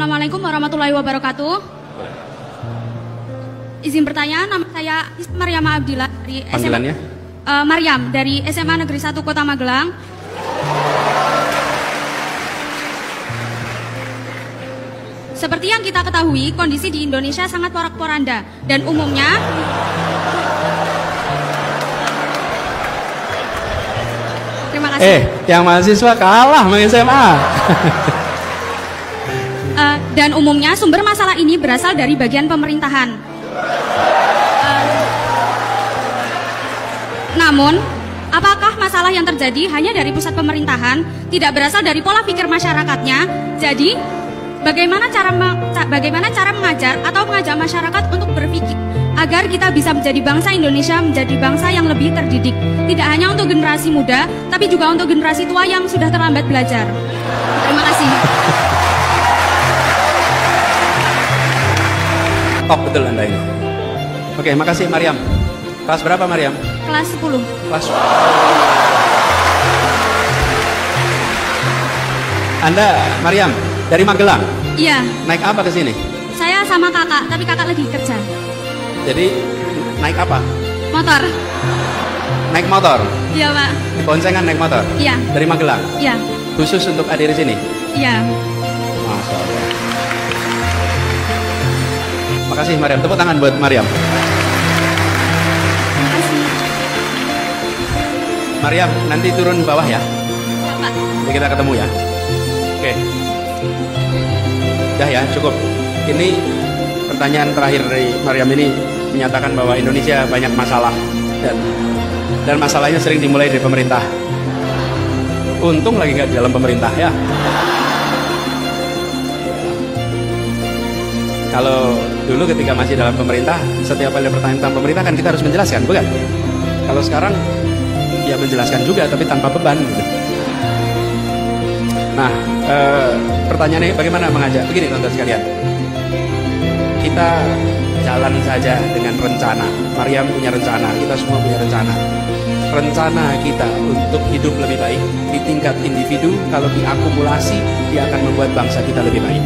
Assalamualaikum warahmatullahi wabarakatuh. Izin bertanya, nama saya Maryam Abdillah dari Panggilannya? Maryam dari SMA Negeri 1 Kota Magelang. Seperti yang kita ketahui, kondisi di Indonesia sangat porak-poranda dan umumnya terima kasih. Yang mahasiswa kalah sama SMA. Dan umumnya sumber masalah ini berasal dari bagian pemerintahan. Namun, apakah masalah yang terjadi hanya dari pusat pemerintahan, tidak berasal dari pola pikir masyarakatnya? Jadi, bagaimana cara mengajar atau mengajak masyarakat untuk berpikir agar kita bisa menjadi bangsa Indonesia menjadi bangsa yang lebih terdidik, tidak hanya untuk generasi muda, tapi juga untuk generasi tua yang sudah terlambat belajar. Terima kasih. Top betul Anda ini. Oke, makasih Maryam. Kelas berapa Maryam? Kelas 10. Kelas. Anda, Maryam, dari Magelang? Iya. Naik apa ke sini? Saya sama kakak, tapi kakak lagi kerja. Jadi, naik apa? Motor. Naik motor? Iya, Pak. Di boncengan naik motor? Iya. Dari Magelang? Iya. Khusus untuk hadir di sini? Iya. Masya Allah. Makasih Maryam, tepuk tangan buat Maryam. Terima kasih. Maryam, nanti turun bawah ya. Ya, Pak. Nanti kita ketemu ya. Oke. Udah ya, cukup. Ini pertanyaan terakhir dari Maryam ini menyatakan bahwa Indonesia banyak masalah dan masalahnya sering dimulai dari pemerintah. Untung lagi nggak di dalam pemerintah ya. Kalau dulu ketika masih dalam pemerintah, setiap kali ada pertanyaan tentang pemerintah kan kita harus menjelaskan, bukan? Kalau sekarang ya menjelaskan juga tapi tanpa beban gitu. Nah, pertanyaannya bagaimana mengajak? Begini teman-teman sekalian, kita jalan saja dengan rencana. Maryam punya rencana, kita semua punya rencana. Rencana kita untuk hidup lebih baik di tingkat individu, kalau diakumulasi, dia akan membuat bangsa kita lebih baik.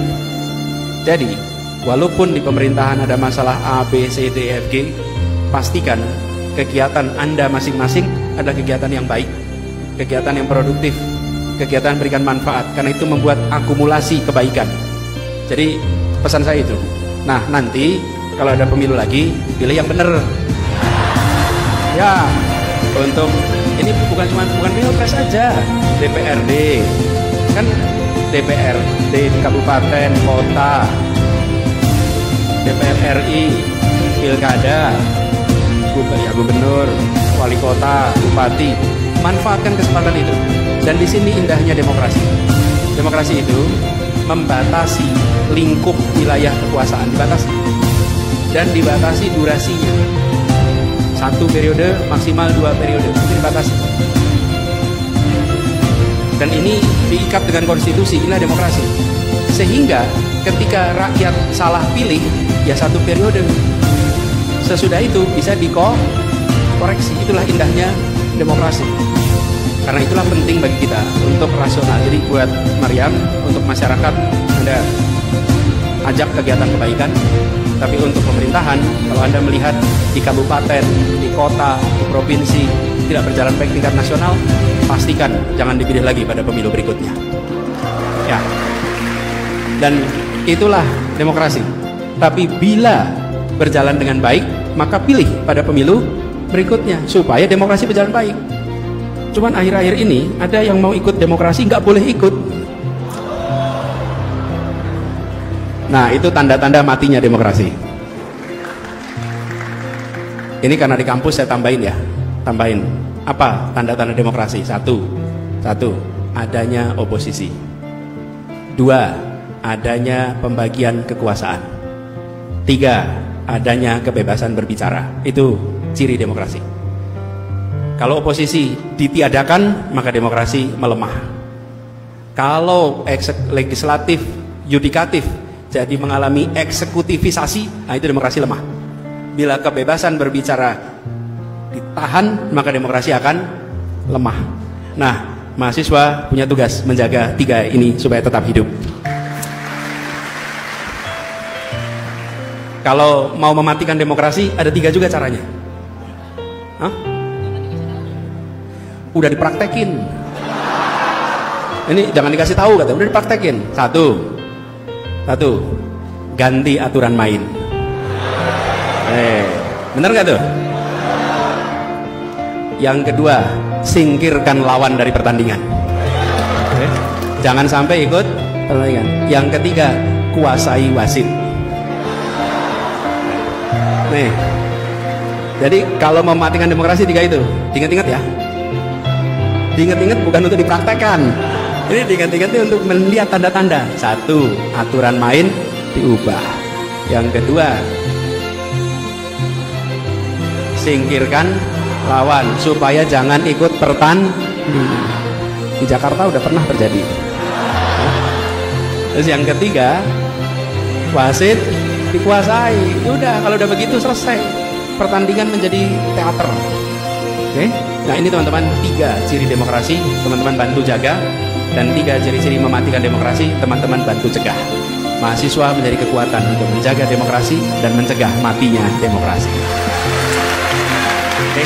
Jadi, walaupun di pemerintahan ada masalah A, B, C, D, F, G, pastikan kegiatan Anda masing-masing adalah kegiatan yang baik, kegiatan yang produktif, kegiatan berikan manfaat, karena itu membuat akumulasi kebaikan. Jadi pesan saya itu. Nah, nanti kalau ada pemilu lagi, pilih yang benar. Ya, untuk ini bukan pilpres saja, DPRD kan, DPRD di kabupaten, kota, DPR RI, pilkada, gubernur, wali kota, bupati, manfaatkan kesempatan itu. Dan di sini indahnya demokrasi. Demokrasi itu membatasi lingkup wilayah kekuasaan, dibatasi dan dibatasi durasinya. 1 periode maksimal 2 periode itu dibatasi. Dan ini diikat dengan konstitusi, inilah demokrasi. Sehingga ketika rakyat salah pilih, ya 1 periode. Sesudah itu bisa dikoreksi. Itulah indahnya demokrasi. Karena itulah penting bagi kita untuk rasional. Jadi buat Maryam, untuk masyarakat, Anda ajak kegiatan kebaikan. Tapi untuk pemerintahan, kalau Anda melihat di kabupaten, di kota, di provinsi tidak berjalan baik tingkat nasional, pastikan jangan dipilih lagi pada pemilu berikutnya. Ya. Dan itulah demokrasi. Tapi bila berjalan dengan baik, maka pilih pada pemilu berikutnya supaya demokrasi berjalan baik. Cuman akhir-akhir ini ada yang mau ikut demokrasi nggak boleh ikut. Nah, itu tanda-tanda matinya demokrasi. Ini karena di kampus saya tambahin ya. Tambahin. Apa tanda-tanda demokrasi? Satu, adanya oposisi. 2, adanya pembagian kekuasaan. 3, adanya kebebasan berbicara. Itu ciri demokrasi. Kalau oposisi ditiadakan, maka demokrasi melemah. Kalau legislatif, yudikatif jadi mengalami eksekutifisasi, nah itu demokrasi lemah. Bila kebebasan berbicara ditahan, maka demokrasi akan lemah. Nah, mahasiswa punya tugas menjaga 3 ini supaya tetap hidup. Kalau mau mematikan demokrasi ada 3 juga caranya. Hah? Udah dipraktekin. Ini jangan dikasih tahu, kata udah dipraktekin. Satu, ganti aturan main. Bener nggak tuh? Yang kedua, singkirkan lawan dari pertandingan. Jangan sampai ikut pertandingan. Yang ketiga, kuasai wasit. Nih, jadi kalau mematikan demokrasi 3 itu, diingat-ingat ya. Diingat-ingat bukan untuk dipraktekkan. Ini diingat-ingat untuk melihat tanda-tanda. 1, aturan main diubah. Yang kedua, singkirkan lawan supaya jangan ikut pertandingan. Di Jakarta udah pernah terjadi. Terus yang ketiga, wasit dikuasai. Udah, kalau udah begitu selesai. Pertandingan menjadi teater. Oke? Nah, ini teman-teman 3 ciri demokrasi, teman-teman bantu jaga, dan 3 ciri-ciri mematikan demokrasi, teman-teman bantu cegah. Mahasiswa menjadi kekuatan untuk menjaga demokrasi dan mencegah matinya demokrasi. Oke?